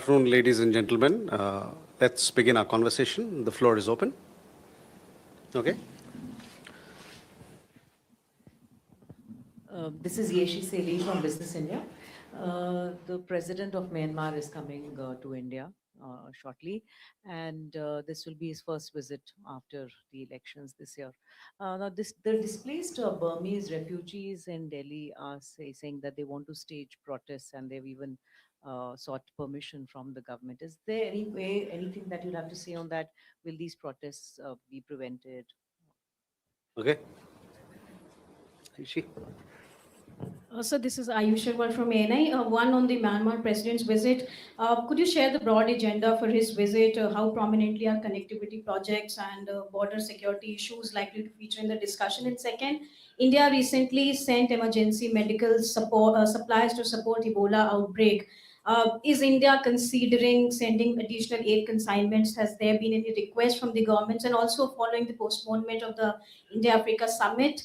afternoon, ladies and gentlemen. Let's begin our conversation. The floor is open. Okay. This is Yeshi Seli from Business India. The president of Myanmar is coming to India shortly, and this will be his first visit after the elections this year. The displaced Burmese refugees in Delhi are saying that they want to stage protests, and they've even sought permission from the government. Is there anything that you'll have to say on that? Will these protests be prevented? Okay. Yeshi. So this is Ayush Sharma from ANI. One on the Myanmar president's visit. Could you share the broad agenda for his visit? How prominently are connectivity projects and border security issues likely to feature in the discussion? And second, India recently sent emergency medical support supplies to support Ebola outbreak. Is India considering sending additional aid consignments? Has there been any request from the governments? And also following the postponement of the India-Africa summit,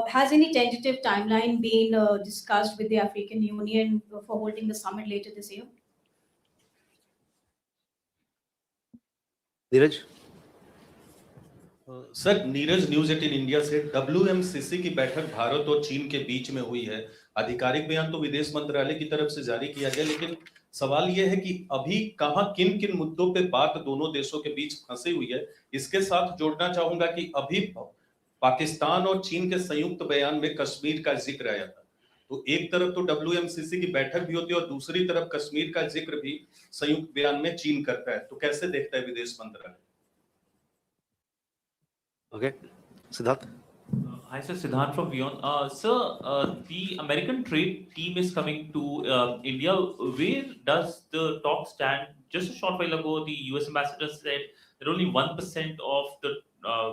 has any tentative timeline been discussed with the African Union for holding the summit later this year? Neeraj. Sir Neeraj news 18 India से WMCC की बैठक भारत और चीन के बीच में हुई है। आधिकारिक बयान तो विदेश मंत्रालय की तरफ से जारी किया गया, लेकिन सवाल यह है कि अभी कहां किन किन मुद्दों पे बात दोनों देशों के बीच फंसी हुई है। इसके साथ जोड़ना चाहूंगा कि अभी पाकिस्तान और चीन के संयुक्त बयान में कश्मीर का जिक्र आया था। तो एक तरफ तो WMCC की बैठक भी होती है और दूसरी तरफ कश्मीर का जिक्र भी संयुक्त बयान में चीन करता है। तो कैसे देखता है विदेश मंत्रालय? Okay. Siddharth. Hi, sir. Siddharth from Beyond. Sir, the American trade team is coming to India. Where does the talk stand? Just a short while ago, the US ambassador said that only 1% of the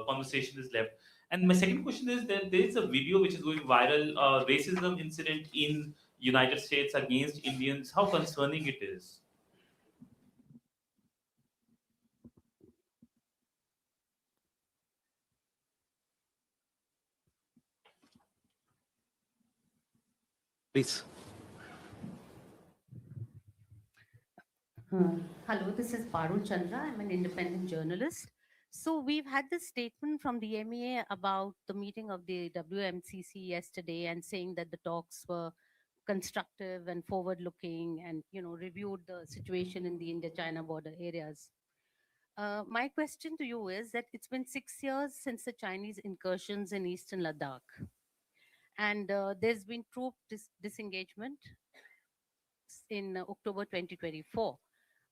conversation is left. And my second question is that there is a video which is going viral, racism incident in United States against Indians. How concerning it is? Please. Hello, this is Parul Chandra. I'm an independent journalist. So we've had this statement from the MEA about the meeting of the WMCC yesterday and saying that the talks were constructive and forward-looking and, reviewed the situation in the India-China border areas. My question to you is that it's been 6 years since the Chinese incursions in eastern Ladakh. And there's been troop disengagement in October 2024.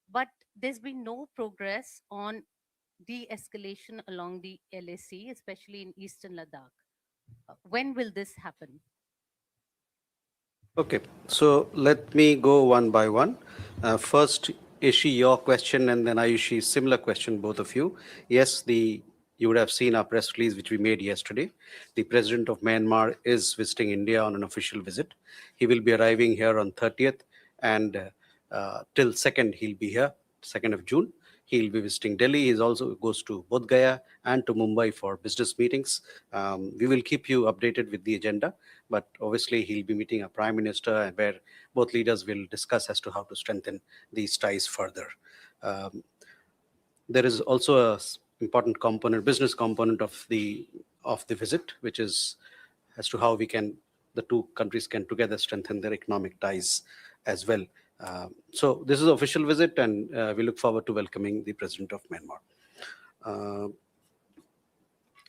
But there's been no progress on de-escalation along the LAC, especially in eastern Ladakh. When will this happen? Okay, so let me go one by one. First, Ishi, your question, and then Ayushi, similar question, both of you. Yes, you would have seen our press release, which we made yesterday. The president of Myanmar is visiting India on an official visit. He will be arriving here on 30th, and till 2nd, he'll be here, 2nd of June. He'll be visiting Delhi. He also goes to Bodh Gaya and to Mumbai for business meetings. We will keep you updated with the agenda, but obviously he'll be meeting a prime minister where both leaders will discuss as to how to strengthen these ties further. There is also a important component, business component of the visit, which is as to how the two countries can together strengthen their economic ties as well. So this is an official visit, and we look forward to welcoming the president of Myanmar.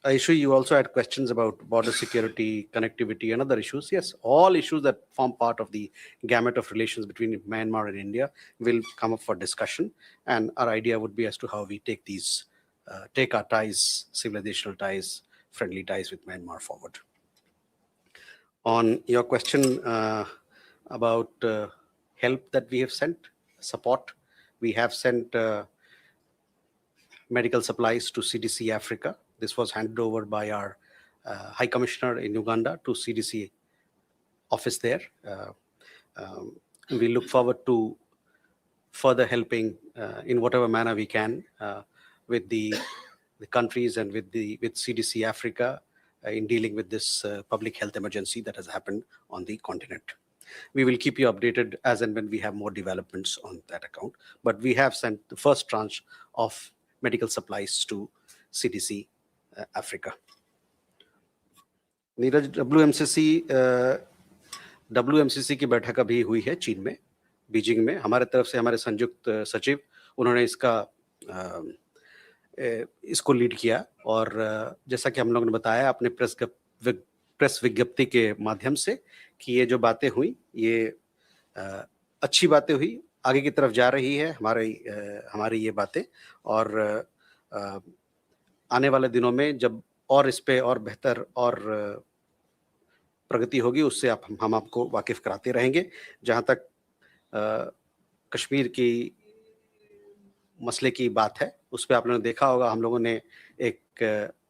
Aishu, you also had questions about border security, connectivity, and other issues. Yes, all issues that form part of the gamut of relations between Myanmar and India will come up for discussion, and our idea would be as to how we take our ties, civilizational ties, friendly ties with Myanmar forward. On your question about help that we have sent, support, we have sent medical supplies to CDC Africa. This was handed over by our High Commissioner in Uganda to CDC office there. We look forward to further helping in whatever manner we can with the countries and with CDC Africa in dealing with this public health emergency that has happened on the continent. We will keep you updated as and when we have more developments on that account. But we have sent the first tranche of medical supplies to CDC Africa. Neeraj, WMCC की बैठक अभी हुई है चीन में, Beijing में. हमारे तरफ से हमारे संयुक्त सचिव, उन्होंने इसको लीड किया, और जैसा कि हम लोगों ने बताया अपने प्रेस विज्ञप्ति के माध्यम से कि ये जो बातें हुई, ये अच्छी बातें हुई, आगे की तरफ जा रही है हमारी ये बातें, और आने वाले दिनों में जब और इस पे और बेहतर और प्रगति होगी, उससे हम आपको वाकिफ कराते रहेंगे. जहाँ तक कश्मीर की मसले की बात है, उस पे आप लोगों ने देखा होगा, हम लोगों ने एक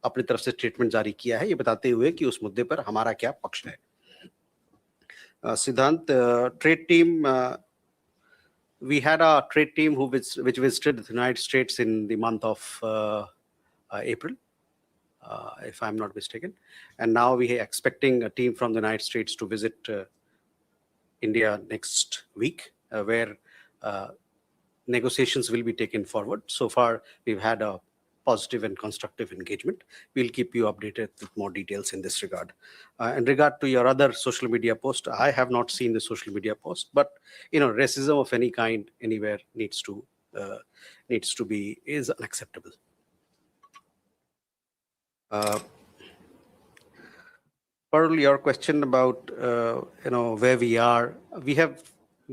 अपनी तरफ से स्टेटमेंट जारी किया है, ये बताते हुए कि उस मुद्दे पर हमारा क्या पक्ष है. सिद्धांत, trade team, we had a trade team which visited the United States in the month of April, if I'm not mistaken. And now we are expecting a team from the United States to visit India next week, where negotiations will be taken forward. So far, we've had a positive and constructive engagement. We'll keep you updated with more details in this regard. In regard to your other social media post, I have not seen the social media post, but racism of any kind anywhere is unacceptable. Parul, your question about where we are, we have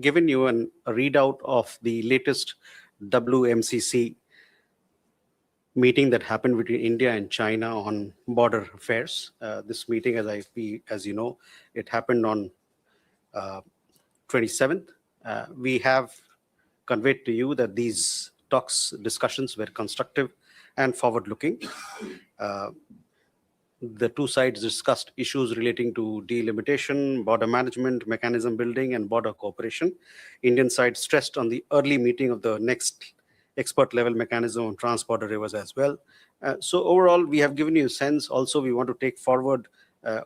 given you a readout of the latest WMCC meeting that happened between India and China on border affairs. This meeting, as you know, it happened on 27th. We have conveyed to you that these discussions were constructive and forward-looking. The two sides discussed issues relating to delimitation, border management, mechanism building, and border cooperation. Indian side stressed on the early meeting of the next expert-level mechanism on trans-border rivers as well. So overall, we have given you a sense. Also, we want to take forward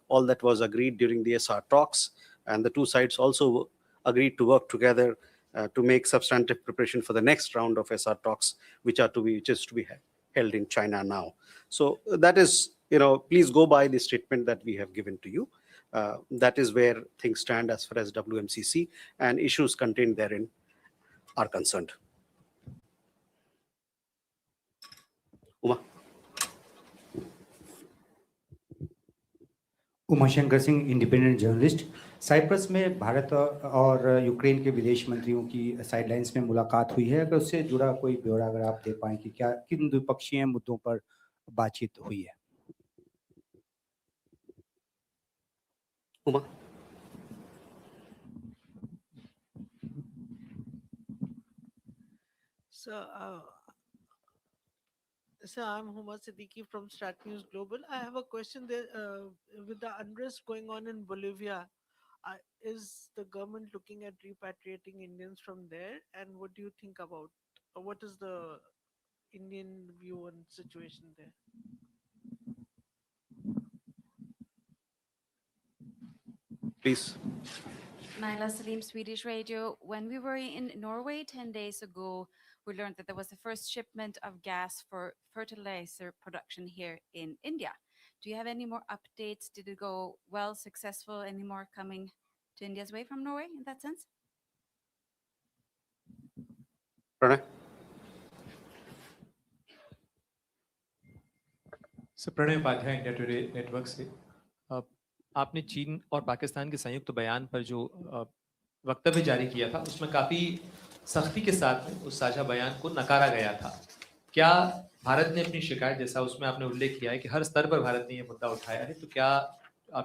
all that was agreed during the SR talks, and the two sides also agreed to work together to make substantive preparation for the next round of SR talks, which is to be held in China now. So that is, please go by the statement that we have given to you. That is where things stand as far as WMCC and issues contained therein are concerned. Umashankar Singh, independent journalist. Cyprus में भारत और Ukraine के विदेश मंत्रियों की sidelines में मुलाकात हुई है. अगर उससे जुड़ा कोई ब्यौरा अगर आप दे पाएं कि क्या किन द्विपक्षीय मुद्दों पर बातचीत हुई है. Uma. So I'm Huma Siddiqui from Strat News Global. I have a question there. With the unrest going on in Bolivia, is the government looking at repatriating Indians from there? And what do you think about, what is the Indian view on situation there? Please. Naila Salim, Swedish Radio. When we were in Norway 10 days ago, we learned that there was the first shipment of gas for fertilizer production here in India. Do you have any more updates? Did it go well, successful? Any more coming to India's way from Norway in that sense? Pranay. Sir, Pranay Upadhyay, India Today network से. आपने चीन और पाकिस्तान के संयुक्त बयान पर जो वक्तव्य जारी किया था, उसमें काफ़ी सख्ती के साथ उस साझा बयान को नकारा गया था. क्या भारत ने अपनी शिकायत, जैसा उसमें आपने उल्लेख किया है कि हर स्तर पर भारत ने ये मुद्दा उठाया है, तो क्या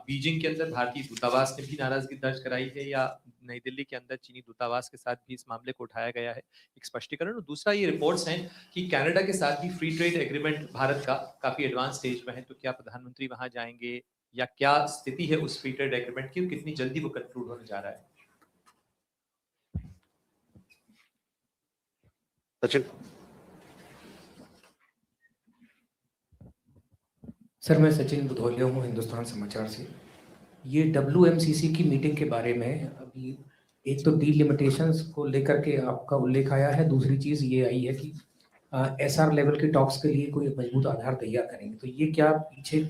बीजिंग के अंदर भारतीय दूतावास ने भी नाराजगी दर्ज कराई है या नई दिल्ली के अंदर चीनी दूतावास के साथ भी इस मामले को उठाया गया है? एक स्पष्टीकरण. और दूसरा, ये रिपोर्ट्स हैं कि कनाडा के साथ भी फ्री ट्रेड एग्रीमेंट भारत का काफ़ी एडवांस स्टेज में है, तो क्या प्रधानमंत्री वहाँ जाएंगे या क्या स्थिति है उस फ्री ट्रेड एग्रीमेंट की, कितनी जल्दी वो कंक्लूड होने जा रहा है? सचिन. सर, मैं सचिन बुधोलिया हूँ, हिंदुस्तान समाचार से. ये WMCC की मीटिंग के बारे में अभी एक तो डिलिमिटेशंस को लेकर के आपका उल्लेख आया है, दूसरी चीज ये आई है कि SR लेवल के टॉक्स के लिए कोई मजबूत आधार तैयार करेंगे, तो ये क्या पीछे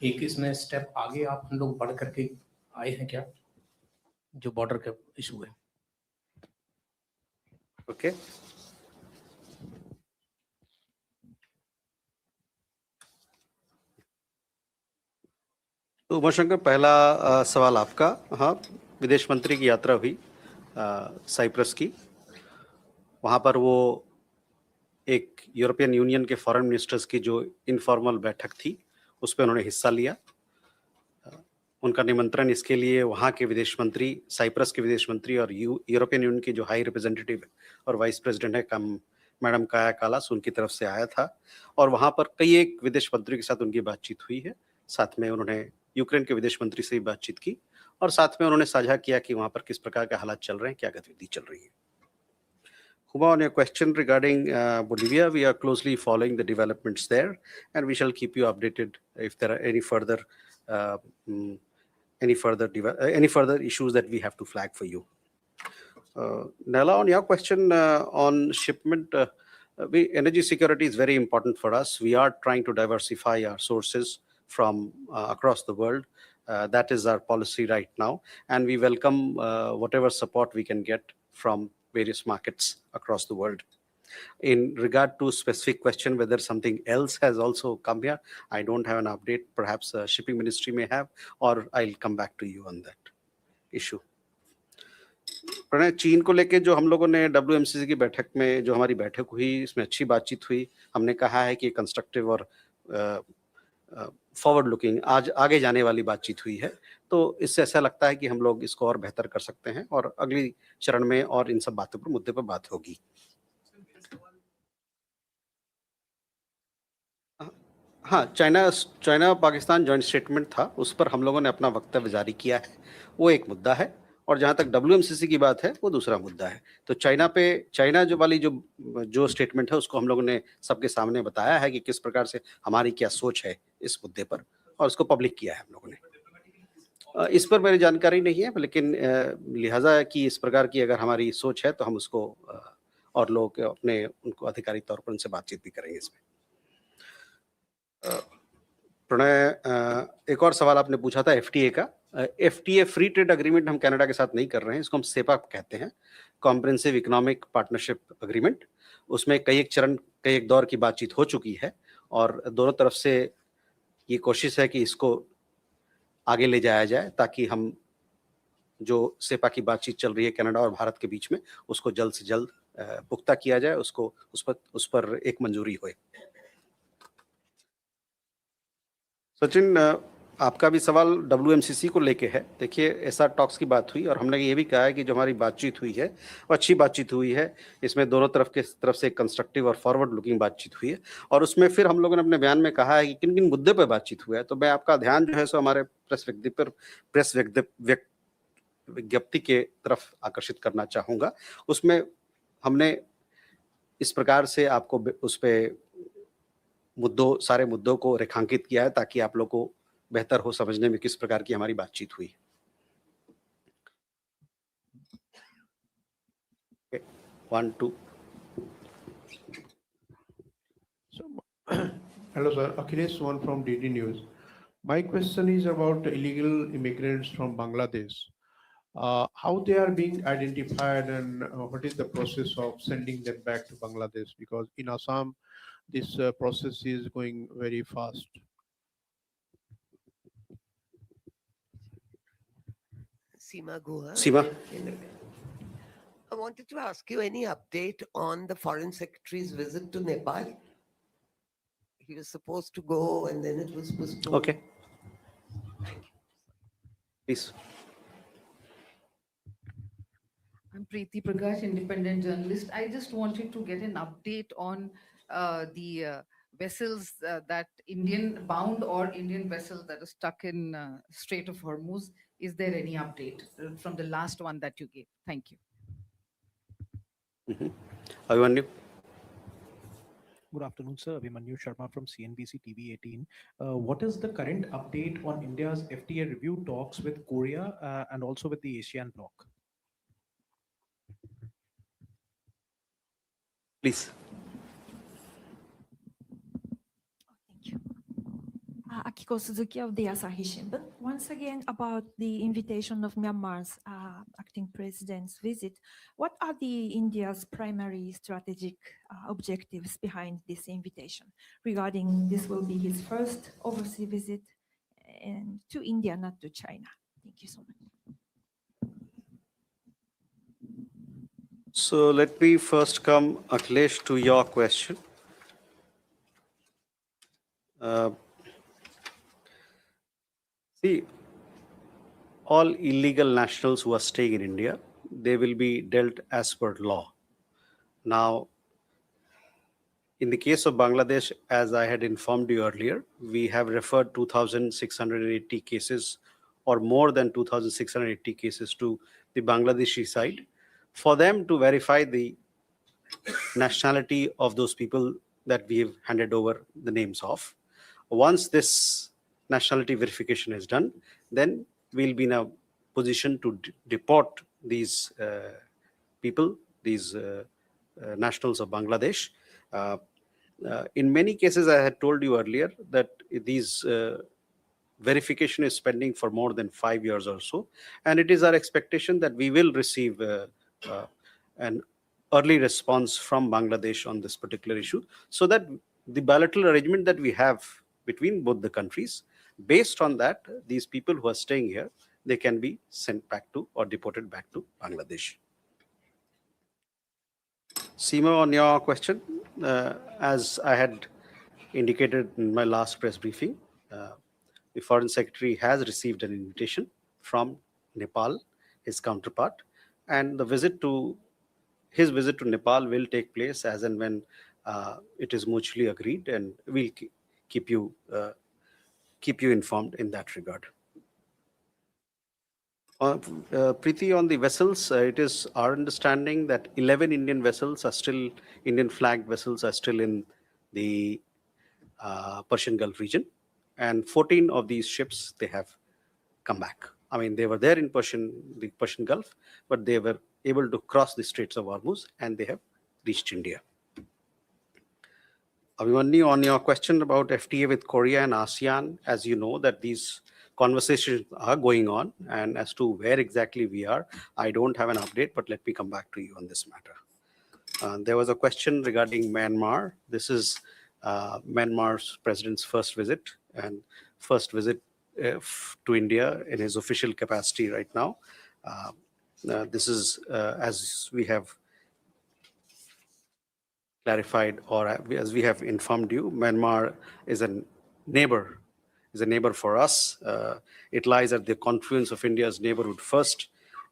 एक इसमें स्टेप आगे आप हम लोग बढ़ करके आए हैं क्या, जो बॉर्डर का इशू है? ओके, तो उमाशंकर, पहला सवाल आपका। हाँ, विदेश मंत्री की यात्रा हुई साइप्रस की। वहाँ पर वो एक यूरोपियन यूनियन के फॉरेन मिनिस्टर्स की जो इनफॉर्मल बैठक थी, उस पर उन्होंने हिस्सा लिया। उनका निमंत्रण इसके लिए वहाँ के विदेश मंत्री, साइप्रस के विदेश मंत्री और यूरोपियन यूनियन की जो हाई रिप्रेजेंटेटिव और वाइस प्रेसिडेंट है मैडम काया कालास, उनकी तरफ से आया था। और वहाँ पर कई एक विदेश मंत्रियों के साथ उनकी बातचीत हुई है। साथ में उन्होंने यूक्रेन के विदेश मंत्री से भी बातचीत की और साथ में उन्होंने साझा किया कि वहाँ पर किस प्रकार के हालात चल रहे हैं, क्या गतिविधि चल रही है। Huma, on your question regarding Bolivia, we are closely following the developments there, and we shall keep you updated if there are any further issues that we have to flag for you. Nella, on your question on shipment, energy security is very important for us. We are trying to diversify our sources from across the world. That is our policy right now, and we welcome whatever support we can get from various markets across the world. In regard to specific question whether something else has also come here, I don't have an update. Perhaps shipping ministry may have, or I'll come back to you on that issue. Pranay, चीन को लेके जो हम लोगों ने WMCC की बैठक में जो हमारी बैठक हुई, इसमें अच्छी बातचीत हुई। हमने कहा है कि कंस्ट्रक्टिव और फॉरवर्ड लुकिंग आज आगे जाने वाली बातचीत हुई है, तो इससे ऐसा लगता है कि हम लोग इसको और बेहतर कर सकते हैं और अगली चरण में और इन सब बातों पर, मुद्दे पर बात होगी। हाँ, चाइना पाकिस्तान जॉइंट स्टेटमेंट था, उस पर हम लोगों ने अपना वक्तव्य जारी किया है, वो एक मुद्दा है। और जहाँ तक WMCC की बात है, वो दूसरा मुद्दा है। तो चाइना जो वाली जो स्टेटमेंट है, उसको हम लोगों ने सबके सामने बताया है कि किस प्रकार से हमारी क्या सोच है इस मुद्दे पर, और उसको पब्लिक किया है हम लोगों ने। इस पर मेरी जानकारी नहीं है, लेकिन लिहाजा कि इस प्रकार की अगर हमारी सोच है तो हम उसको और लोग अपने उनको आधिकारिक तौर पर उनसे बातचीत भी करेंगे इसमें। प्रणय, एक और सवाल आपने पूछा था FTA का। FTA फ्री ट्रेड अग्रीमेंट हम कनाडा के साथ नहीं कर रहे हैं, इसको हम सेपा कहते हैं, कॉम्प्रिहेंसिव इकोनॉमिक पार्टनरशिप अग्रीमेंट। उसमें कई एक दौर की बातचीत हो चुकी है और दोनों तरफ से ये कोशिश है कि इसको आगे ले जाया जाए, ताकि हम जो सेपा की बातचीत चल रही है कनाडा और भारत के बीच में, उसको जल्द से जल्द पुख्ता किया जाए, उसको उस पर एक मंजूरी होए। सचिन, आपका भी सवाल WMCC को लेके है। देखिए, SR टॉक्स की बात हुई और हमने ये भी कहा है कि जो हमारी बातचीत हुई है वो अच्छी बातचीत हुई है। इसमें दोनों तरफ से कंस्ट्रक्टिव और फॉरवर्ड लुकिंग बातचीत हुई है और उसमें फिर हम लोगों ने अपने बयान में कहा है कि किन किन मुद्दे पर बातचीत हुआ है। तो मैं आपका ध्यान जो है सो हमारे प्रेस विज्ञप्ति के तरफ आकर्षित करना चाहूँगा। उसमें हमने इस प्रकार से आपको उस पर सारे मुद्दों को रेखांकित किया है, ताकि आप लोग को बेहतर हो समझने में किस प्रकार की हमारी बातचीत हुई। Okay. 1, 2. So, hello sir, Akhilesh Swan from DD News. My question is about illegal immigrants from Bangladesh. How they are being identified and what is the process of sending them back to Bangladesh? Because in Assam, this process is going very fast. Seema Guha. Seema. I wanted to ask you any update on the Foreign Secretary's visit to Nepal. He was supposed to go and then it was postponed. Okay. Please. I'm Preeti Prakash, independent journalist. I just wanted to get an update on the vessels that Indian bound or Indian vessels that are stuck in Strait of Hormuz. Is there any update from the last one that you gave? Thank you. Abhimanyu. Good afternoon, sir. Abhimanyu Sharma from CNBC TV 18. What is the current update on India's FTA review talks with Korea and also with the ASEAN bloc? Please. Akiko Suzuki of the Asahi Shimbun. Once again, about the invitation of Myanmar's acting president's visit, what are the India's primary strategic objectives behind this invitation regarding this will be his first overseas visit and to India, not to China? Thank you so much. So let me first come, Akhilesh, to your question. See, all illegal nationals who are staying in India, they will be dealt as per law. Now, in the case of Bangladesh, as I had informed you earlier, we have referred 2,680 cases or more than 2,680 cases to the Bangladeshi side for them to verify the nationality of those people that we have handed over the names of. Once this nationality verification is done, then we'll be in a position to deport these people, these nationals of Bangladesh. In many cases, I had told you earlier that these verification is pending for more than 5 years or so, and it is our expectation that we will receive an early response from Bangladesh on this particular issue, so that the bilateral arrangement that we have between both the countries, based on that, these people who are staying here, they can be sent back to or deported back to Bangladesh. Seema, on your question, as I had indicated in my last press briefing, the Foreign Secretary has received an invitation from Nepal, his counterpart, and his visit to Nepal will take place as and when it is mutually agreed, and we'll keep you informed in that regard. Preeti, on the vessels, it is our understanding that 11 Indian vessels are still, Indian flagged vessels are still in the Persian Gulf region, and 14 of these ships, they have come back. I mean, they were there in the Persian Gulf, but they were able to cross the Straits of Hormuz and they have reached India. Abhimanyu, on your question about FTA with Korea and ASEAN, as you know that these conversations are going on, and as to where exactly we are, I don't have an update, but let me come back to you on this matter. There was a question regarding Myanmar. This is Myanmar's president's first visit to India in his official capacity right now. This is, as we have clarified, or as we have informed you, Myanmar is a neighbor for us. It lies at the confluence of India's neighborhood first,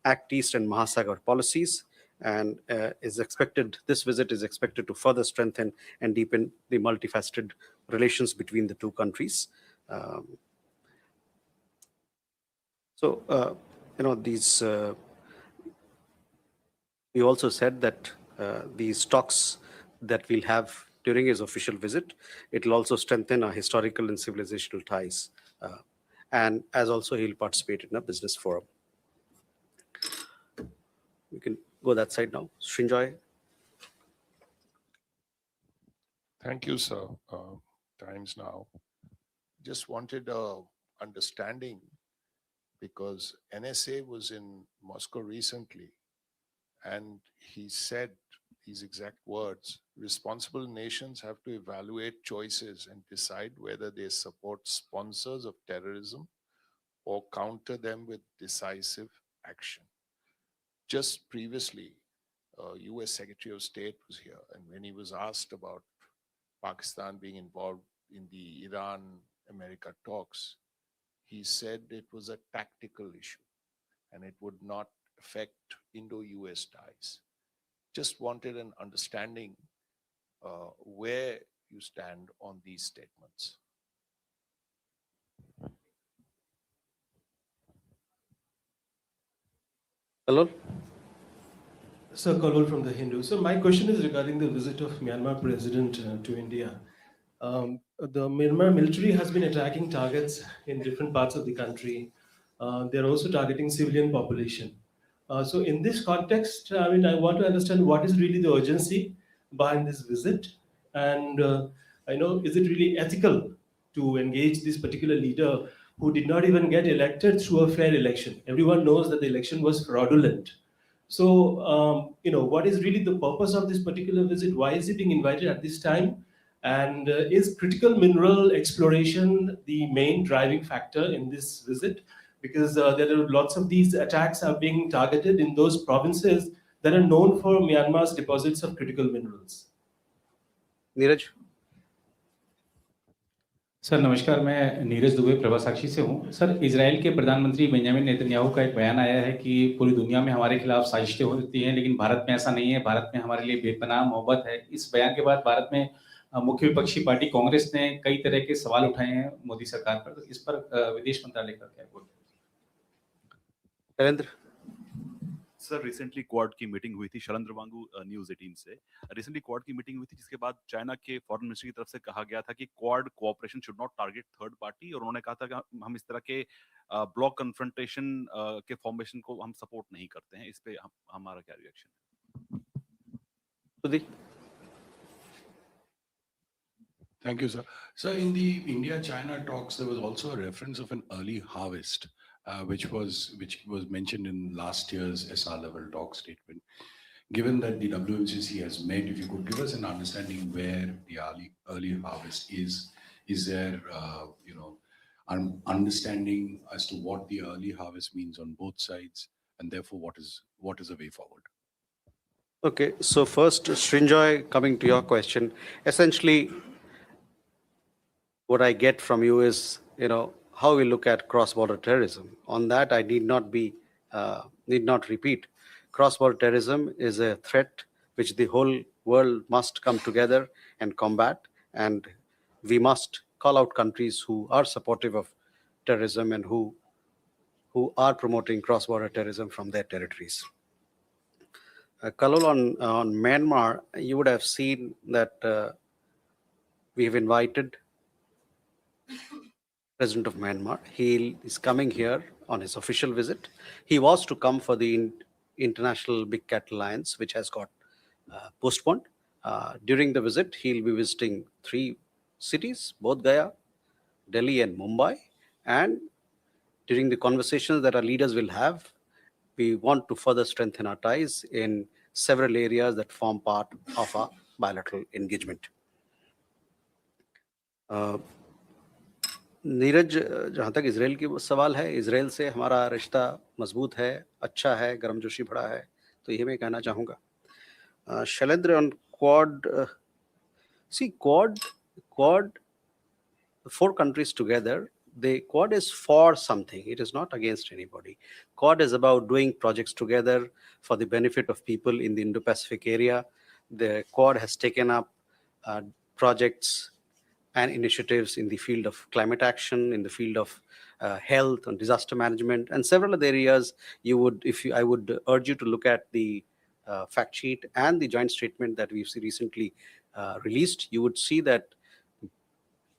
Act East and Mahasagar policies, and this visit is expected to further strengthen and deepen the multifaceted relations between the two countries. We also said that these talks that we'll have during his official visit, it will also strengthen our historical and civilizational ties. And as also he'll participate in a business forum. We can go that side now. Srinjoy. Thank you, sir. Times now. Just wanted a understanding, because NSA was in Moscow recently, and he said these exact words: responsible nations have to evaluate choices and decide whether they support sponsors of terrorism or counter them with decisive action. Just previously, US Secretary of State was here, and when he was asked about Pakistan being involved in the Iran-America talks, he said it was a tactical issue and it would not affect Indo-US ties. Just wanted an understanding where you stand on these statements. Hello. Sir Kalwal from The Hindu. So my question is regarding the visit of Myanmar President to India. The Myanmar military has been attacking targets in different parts of the country. They're also targeting civilian population. So in this context, I mean, I want to understand what is really the urgency behind this visit, and I know, is it really ethical to engage this particular leader who did not even get elected through a fair election? Everyone knows that the election was fraudulent. So, what is really the purpose of this particular visit? Why is he being invited at this time? And is critical mineral exploration the main driving factor in this visit? Because there are lots of these attacks are being targeted in those provinces that are known for Myanmar's deposits of critical minerals. Neeraj? Sir नमस्कार, मैं नीरज दुबे प्रभा साक्षी से हूं। Sir, Israel के प्रधानमंत्री Benjamin Netanyahu का एक बयान आया है कि पूरी दुनिया में हमारे खिलाफ साजिशें होती हैं, लेकिन भारत में ऐसा नहीं है, भारत में हमारे लिए बेपनाह मोहब्बत है। इस बयान के बाद भारत में मुख्य विपक्षी पार्टी कांग्रेस ने कई तरह के सवाल उठाए हैं मोदी सरकार पर। इस पर विदेश मंत्रालय का क्या बोलते हैं? नरेंद्र? सर, रिसेंटली क्वाड की मीटिंग हुई थी, शैलेंद्र वांगू न्यूज़ 18 से। रिसेंटली क्वाड की मीटिंग हुई थी, जिसके बाद चाइना के फॉरेन मिनिस्टर की तरफ से कहा गया था कि quad cooperation should not target third party, और उन्होंने कहा था कि हम इस तरह के ब्लॉक कन्फ्रंटेशन के फॉर्मेशन को हम सपोर्ट नहीं करते हैं। इस पे हमारा क्या रिएक्शन है? Thank you, sir. So in the India-China talks, there was also a reference of an early harvest, which was mentioned in last year's SR level talk statement. Given that the WMCC has met, if you could give us an understanding where the early harvest is there, an understanding as to what the early harvest means on both sides, and therefore what is the way forward? Okay, so first, Srinjoy, coming to your question, essentially, what I get from you is, how we look at cross-border terrorism. On that, I need not repeat. Cross-border terrorism is a threat which the whole world must come together and combat, and we must call out countries who are supportive of terrorism and who are promoting cross-border terrorism from their territories. Kalol, on Myanmar, you would have seen that we have invited President of Myanmar. He is coming here on his official visit. He was to come for the International Big Cat Alliance, which has got postponed. During the visit, he'll be visiting 3 cities, Bodh Gaya, Delhi and Mumbai. And during the conversations that our leaders will have, we want to further strengthen our ties in several areas that form part of our bilateral engagement. Neeraj, जहाँ तक Israel की सवाल है, Israel से हमारा रिश्ता मजबूत है, अच्छा है, गर्मजोशी भरा है, तो ये मैं कहना चाहूँगा। Shailendra, on Quad, see, Quad, 4 countries together, the Quad is for something. It is not against anybody. Quad is about doing projects together for the benefit of people in the Indo-Pacific area. The Quad has taken up projects and initiatives in the field of climate action, in the field of health and disaster management, and several other areas. I would urge you to look at the fact sheet and the joint statement that we've recently released. You would see that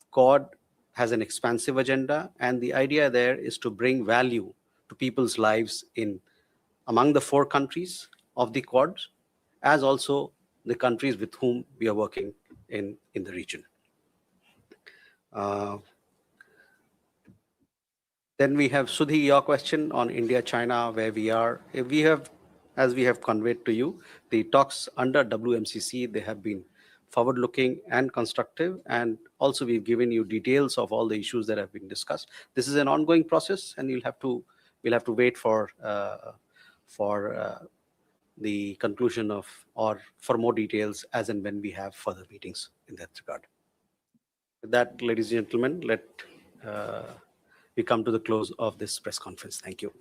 Quad has an expansive agenda, and the idea there is to bring value to people's lives among the 4 countries of the Quad, as also the countries with whom we are working in the region. Then we have Sudhi, your question on India, China, where we are. As we have conveyed to you, the talks under WMCC, they have been forward-looking and constructive, and also we've given you details of all the issues that have been discussed. This is an ongoing process, and we'll have to wait for the conclusion or for more details as and when we have further meetings in that regard. With that, ladies and gentlemen, let we come to the close of this press conference. Thank you.